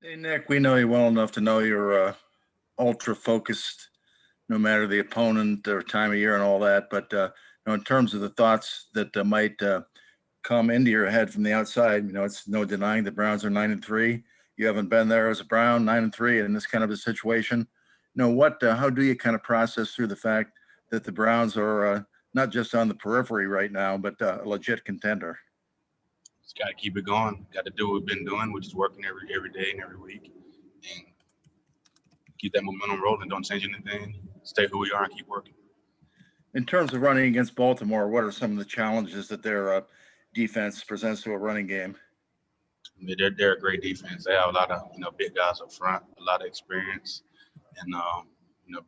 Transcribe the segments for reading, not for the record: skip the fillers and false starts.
Hey, Nick, we know you well enough to know you're ultra focused, no matter the opponent or time of year and all that. But in terms of the thoughts that might come into your head from the outside, it's no denying the Browns are 9-3. You haven't been there as a Brown, 9-3 in this kind of a situation. What? How do you kind of process through the fact that the Browns are not just on the periphery right now, but a legit contender? Just got to keep it going. Got to do what we've been doing, which is working every day and every week, and keep that momentum rolling. Don't change anything. Stay who we are and keep working. In terms of running against Baltimore, what are some of the challenges that their defense presents to a running game? I mean, they're a great defense. They have a lot of big guys up front, a lot of experience, and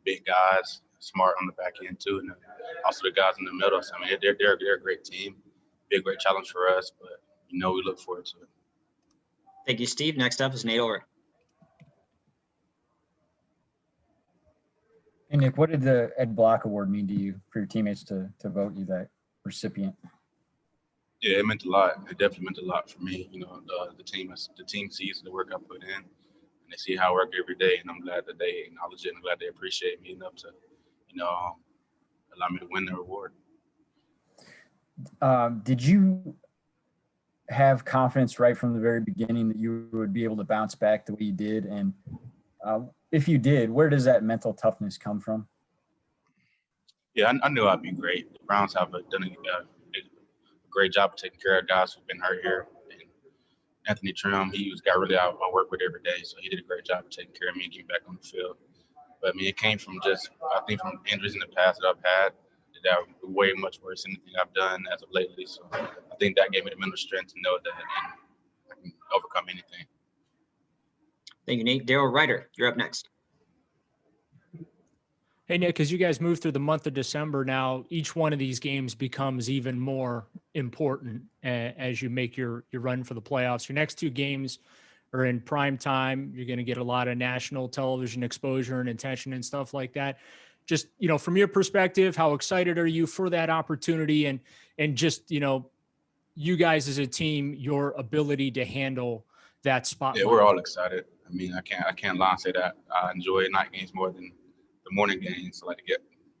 big guys, smart on the back end too, and also the guys in the middle. So I mean, they're a great team. Be a great challenge for us, but we look forward to it. Thank you, Steve. Next up is Nate Orr. Hey, Nick, what did the Ed Block Award mean to you for your teammates to vote you that recipient? Yeah, it meant a lot. It definitely meant a lot for me. The team sees the work I put in, and they see how I work every day. And I'm glad that they acknowledge it, and I'm glad they appreciate me enough to, allow me to win the award. Did you have confidence right from the very beginning that you would be able to bounce back the way you did? And if you did, where does that mental toughness come from? Yeah, I knew I'd be great. The Browns have done a great job of taking care of guys who've been hurt here. And Anthony Trim, he was got really I work with every day, so he did a great job of taking care of me and getting back on the field. But I mean, it came from I think from injuries in the past that I've had that are way much worse than anything I've done as of lately. So I think that gave me the mental strength to know that I can overcome anything. Thank you, Nate. Daryl Ryder, you're up next. Hey, Nick, as you guys move through the month of December now, each one of these games becomes even more important as you make your run for the playoffs. Your next two games are in prime time. You're going to get a lot of national television exposure and attention and stuff like that. Just, from your perspective, how excited are you for that opportunity and just, you guys as a team, your ability to handle that spotlight? Yeah, we're all excited. I mean, I can't lie and say that I enjoy night games more than the morning games. So, like, to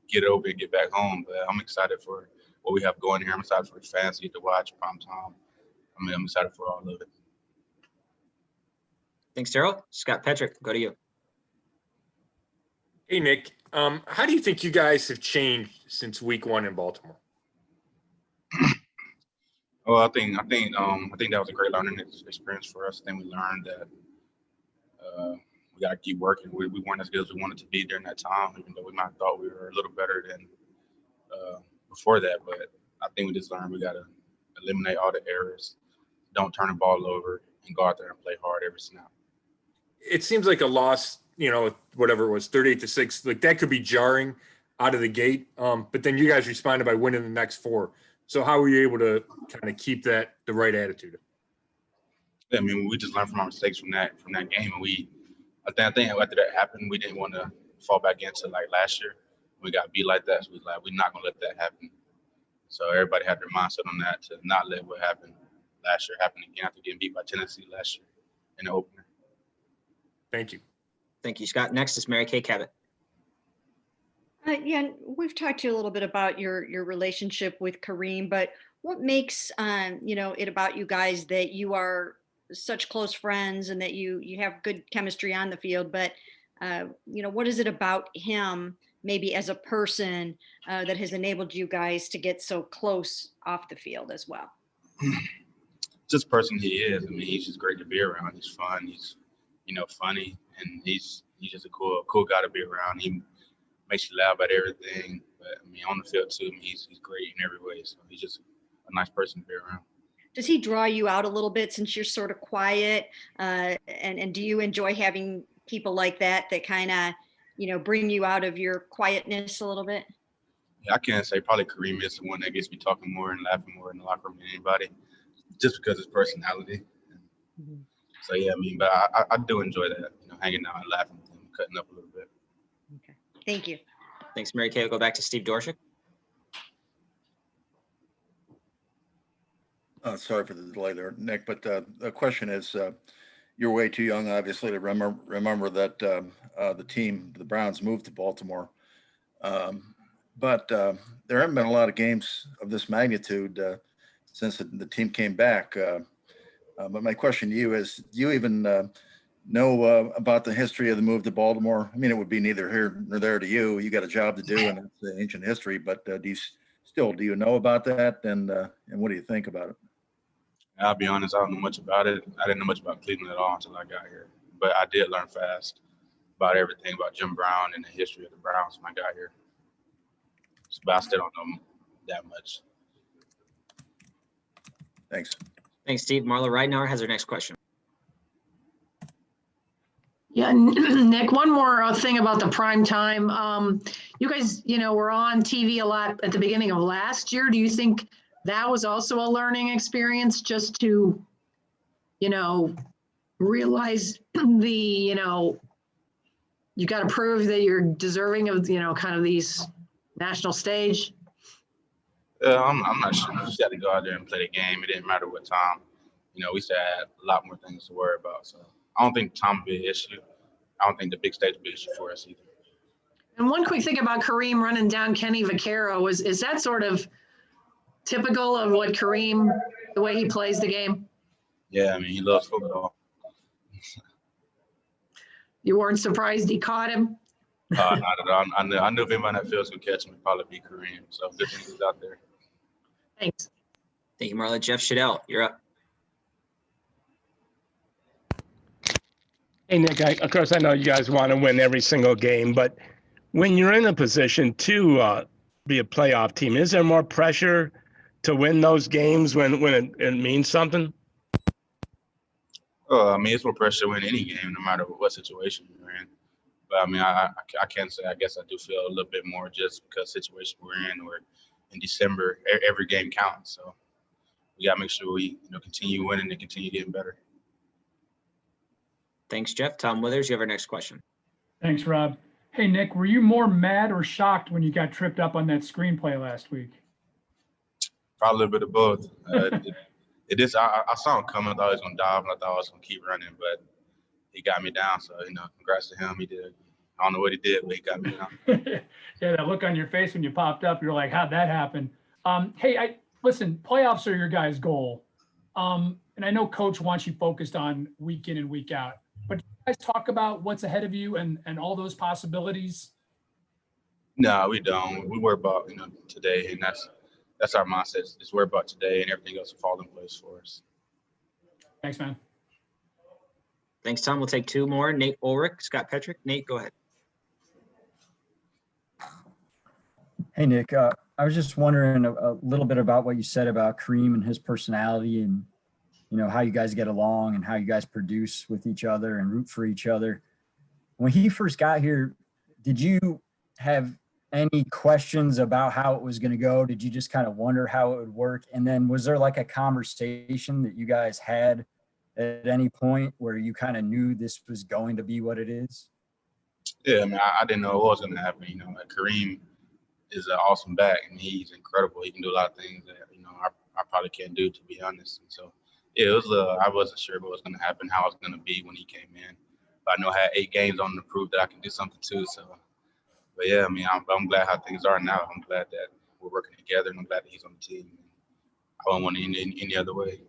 get over and get back home. But I'm excited for what we have going here. I'm excited for the fans to get to watch prime time. I mean, I'm excited for all of it. Thanks, Daryl. Scott Petrick, go to you. Hey, Nick. How do you think you guys have changed since week one in Baltimore? Well, I think that was a great learning experience for us. I think we learned that we got to keep working. We weren't as good as we wanted to be during that time, even though we might have thought we were a little better than before that. But I think we just learned we got to eliminate all the errors, don't turn the ball over, and go out there and play hard every snap. It seems like a loss, whatever it was, 38-6. Like, that could be jarring out of the gate. But then you guys responded by winning the next four. So how were you able to kind of keep the right attitude? I mean, we just learned from our mistakes from that game, and I think after that happened, we didn't want to fall back into like last year. We got beat like that, so we was like, we're not gonna let that happen. So everybody had their mindset on that to not let what happened last year happen again after getting beat by Tennessee last year in the opener. Thank you. Thank you, Scott. Next is Mary Kay Cabot. Yeah, we've talked to you a little bit about your relationship with Kareem, but what makes it about you guys that you are such close friends and that you have good chemistry on the field, but what is it about him maybe as a person that has enabled you guys to get so close off the field as well? Just the person he is. I mean, he's just great to be around. He's fun. He's funny, and he's just a cool guy to be around. He makes you laugh at everything. But I mean, on the field too, I mean, he's great in every way. So he's just a nice person to be around. Does he draw you out a little bit since you're sort of quiet? And do you enjoy having people like that kind of, bring you out of your quietness a little bit? Yeah, I can't say probably Kareem is the one that gets me talking more and laughing more in the locker room than anybody, just because of his personality. Mm-hmm. So yeah, I mean, but I do enjoy that, hanging out and laughing with him, cutting up a little bit. Okay, thank you. Thanks, Mary Kay. We'll go back to Steve Dorshik. Sorry for the delay there, Nick, but the question is, you're way too young, obviously, to remember that the Browns moved to Baltimore. But there haven't been a lot of games of this magnitude since the team came back. But my question to you is, do you even know about the history of the move to Baltimore? I mean, it would be neither here nor there to you. You got a job to do, and it's the ancient history. But do you know about that, and what do you think about it? I'll be honest, I don't know much about it. I didn't know much about Cleveland at all until I got here. But I did learn fast about everything about Jim Brown and the history of the Browns when I got here. But I still don't know that much. Thanks. Thanks, Steve. Marla Ridenour has her next question. Yeah, Nick, one more thing about the prime time. You guys, were on TV a lot at the beginning of last year. Do you think that was also a learning experience just to, realize you got to prove that you're deserving of, kind of these national stage? I'm not sure. We just had to go out there and play the game. It didn't matter what time. We still had a lot more things to worry about. So I don't think time will be an issue. I don't think the big stage will be an issue for us either. And one quick thing about Kareem running down Kenny Vaccaro is that sort of typical of what Kareem, the way he plays the game? Yeah, I mean, he loves football. You weren't surprised he caught him? Not at all. I knew if anybody that feels could catch him, it'd probably be Kareem. So good thing he's out there. Thanks. Thank you, Marla. Jeff Shadell, you're up. Hey, Nick, of course, I know you guys want to win every single game, but when you're in a position to be a playoff team, is there more pressure to win those games when it means something? I mean, it's more pressure to win any game, no matter what situation you're in. But, I mean, I can't say. I guess I do feel a little bit more just because situation we're in. We're in December. Every game counts. So we got to make sure we continue winning and continue getting better. Thanks, Jeff. Tom Withers, you have our next question. Thanks, Rob. Hey, Nick, were you more mad or shocked when you got tripped up on that screenplay last week? Probably a little bit of both. It is. I saw him coming. I thought he was going to dive, and I thought I was going to keep running, but he got me down. So, congrats to him. He did. I don't know what he did, but he got me down. Yeah, that look on your face when you popped up, you're like, how'd that happen? Hey, listen, playoffs are your guys' goal. And I know Coach wants you focused on week in and week out. But do you guys talk about what's ahead of you and all those possibilities? No, we don't. We worry about today, and that's our mindset. Just worry about today, and everything else will fall in place for us. Thanks, man. Thanks, Tom. We'll take two more. Nate Ulrich, Scott Petrick. Nate, go ahead. Hey, Nick, I was just wondering a little bit about what you said about Kareem and his personality and, how you guys get along and how you guys produce with each other and root for each other. When he first got here, did you have any questions about how it was going to go? Did you just kind of wonder how it would work? And then was there like a conversation that you guys had at any point where you kind of knew this was going to be what it is? Yeah, I mean, I didn't know what was going to happen. Kareem is an awesome back, and he's incredible. He can do a lot of things that I probably can't do, to be honest. And so, yeah, it was. I wasn't sure what was going to happen, how it was going to be when he came in. But I know I had 8 games on to prove that I can do something too. So, but yeah, I mean, I'm glad how things are now. I'm glad that we're working together, and I'm glad that he's on the team. I don't want it any other way.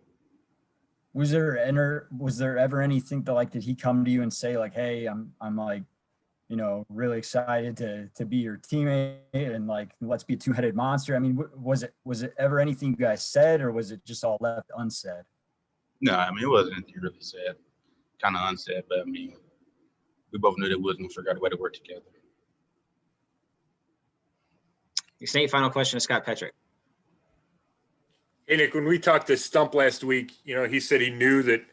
Was there ever anything that did he come to you and say like, hey, I'm like, really excited to be your teammate and let's be a two-headed monster? I mean, was it ever anything you guys said, or was it just all left unsaid? No, I mean, it wasn't anything really said, kind of unsaid, but I mean, we both knew that we was going to figure out a way to work together. Nate, final question to Scott Petrick. Hey, Nick, when we talked to Stump last week, he said he knew that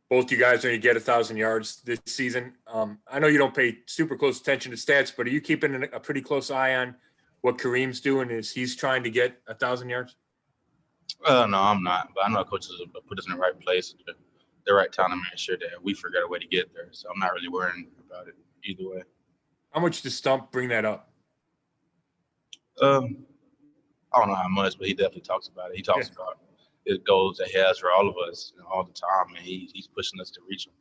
both you guys are going to get 1,000 yards this season. I know you don't pay super close attention to stats, but are you keeping a pretty close eye on what Kareem's doing as he's trying to get 1,000 yards? No, I'm not. But I know coaches will put us in the right place at the right time to make sure that we figure out a way to get there. So I'm not really worrying about it either way. How much does Stump bring that up? I don't know how much, but he definitely talks about it. He talks about his goals that he has for all of us all the time, and he's pushing us to reach them.